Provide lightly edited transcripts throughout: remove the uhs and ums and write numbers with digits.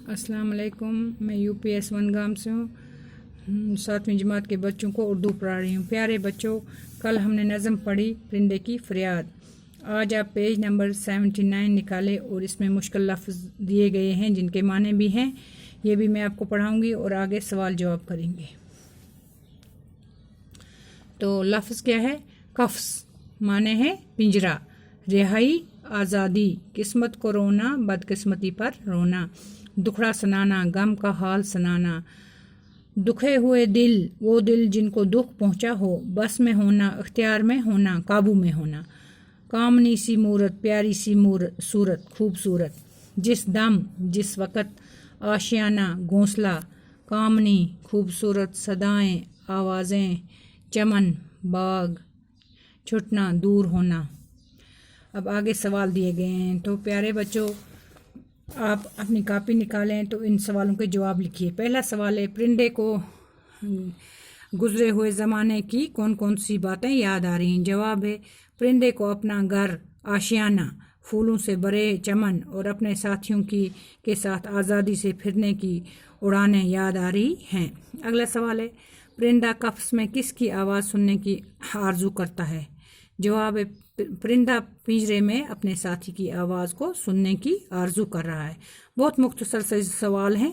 अस्सलाम वालेकुम। मैं यूपीएस वनगाम से हूँ। 7वीं जमात के बच्चों को उर्दू पढ़ा रही हूँ। प्यारे बच्चों, कल हमने नज़म पढ़ी परिंदे की फरियाद। आज आप पेज नंबर 79 निकालें और इसमें मुश्किल लफ्ज़ दिए गए हैं जिनके माने भी हैं। ये भी मैं आपको पढ़ाऊँगी और आगे सवाल जवाब करेंगे। तो लफ्ज़ क्या है? कफ्स माने है पिंजरा, रिहाई आज़ादी, किस्मत को रोना, बदकिस्मती पर रोना, दुखड़ा सुनाना, गम का हाल सुनाना, दुखे हुए दिल, वो दिल जिनको दुख पहुँचा हो, बस में होना, इख्तियार में होना, काबू में होना, कामनी सी मूरत, प्यारी सी सूरत, खूबसूरत, जिस दम जिस वक़्त, आशियाना घोंसला, कामनी खूबसूरत, सदाएं आवाज़ें, चमन बाग, छुटना दूर होना। अब आगे सवाल दिए गए हैं। तो प्यारे बच्चों, आप अपनी कॉपी निकालें तो इन सवालों के जवाब लिखिए। पहला सवाल है, परिंदे को गुजरे हुए ज़माने की कौन कौन सी बातें याद आ रही हैं? जवाब है, परिंदे को अपना घर, आशियाना, फूलों से भरे चमन और अपने साथियों के साथ आज़ादी से फिरने की उड़ानें याद आ रही हैं। अगला सवाल है, परिंदा कफ्स में किसकी आवाज़ सुनने की आरजू करता है? जवाब है, परिंदा पिंजरे में अपने साथी की आवाज़ को सुनने की आरजू कर रहा है। बहुत मुख्तसर से सवाल हैं।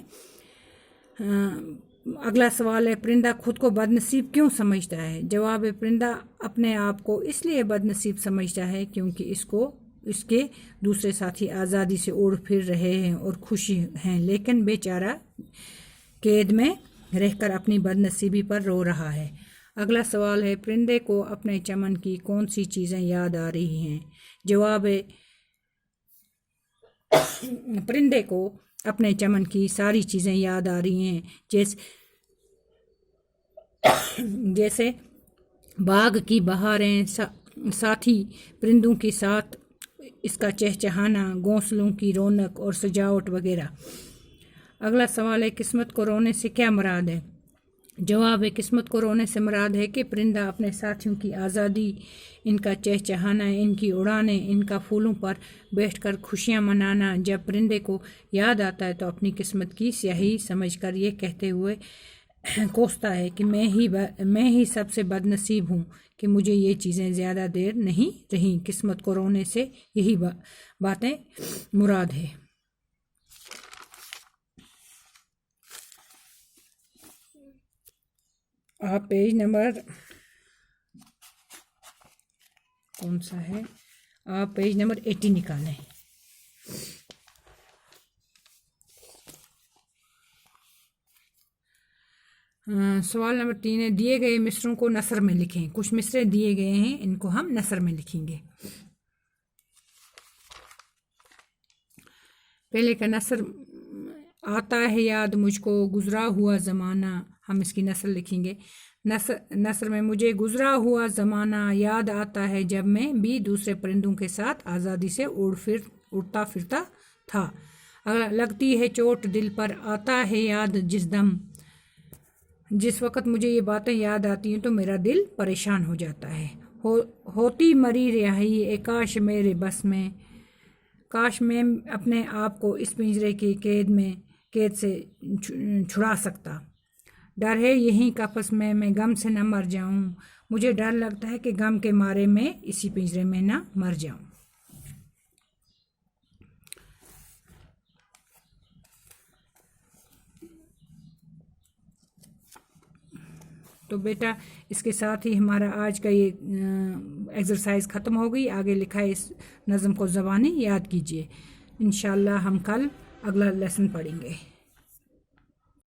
अगला सवाल है, परिंदा खुद को बदनसीब क्यों समझता है? जवाब है, परिंदा अपने आप को इसलिए बदनसीब समझता है क्योंकि इसके दूसरे साथी आज़ादी से उड़ फिर रहे हैं और खुशी हैं, लेकिन बेचारा कैद में रहकर अपनी बदनसीबी पर रो रहा है। अगला सवाल है, परिंदे को अपने चमन की कौन सी चीज़ें याद आ रही हैं? जवाब है, परिंदे को अपने चमन की सारी चीज़ें याद आ रही हैं, जैसे बाग की बहारें, साथी परिंदों के साथ इसका चहचहाना, घोंसलों की रौनक और सजावट वगैरह। अगला सवाल है, किस्मत को रोने से क्या मुराद है? जवाब है, किस्मत को रोने से मुराद है कि परिंदा अपने साथियों की आज़ादी, इनका चहचहाना, इनकी उड़ानें, इनका फूलों पर बैठकर खुशियां मनाना जब परिंदे को याद आता है तो अपनी किस्मत की स्याही समझकर ये कहते हुए कोसता है कि मैं ही सबसे बदनसीब हूँ कि मुझे ये चीज़ें ज़्यादा देर नहीं रहीं। किस्मत को रोने से यही बातें मुराद है। आप पेज नंबर कौन सा है? आप पेज नंबर 80 निकालें। सवाल नंबर 3 है, दिए गए मिसरों को नसर में लिखें। कुछ मिसरे दिए गए हैं, इनको हम नसर में लिखेंगे। पहले का नसर, आता है याद मुझको गुजरा हुआ ज़माना, हम इसकी नसर लिखेंगे। नसर में, मुझे गुजरा हुआ ज़माना याद आता है जब मैं भी दूसरे परिंदों के साथ आज़ादी से उड़ता फिरता था। अगला, लगती है चोट दिल पर, आता है याद जिस वक़्त मुझे ये बातें याद आती हैं तो मेरा दिल परेशान हो जाता है। होती मरी रिहाई ए काश मेरे बस में, काश मैं अपने आप को इस पिंजरे की कैद से छुड़ा सकता। डर है यहीं कफस में मैं गम से न मर जाऊं, मुझे डर लगता है कि गम के मारे मैं इसी पिंजरे में न मर जाऊं। तो बेटा, इसके साथ ही हमारा आज का ये एक्सरसाइज ख़त्म हो गई। आगे लिखा है इस नज़म को ज़बानी याद कीजिए। इंशाल्लाह हम कल अगला लेसन पढ़ेंगे।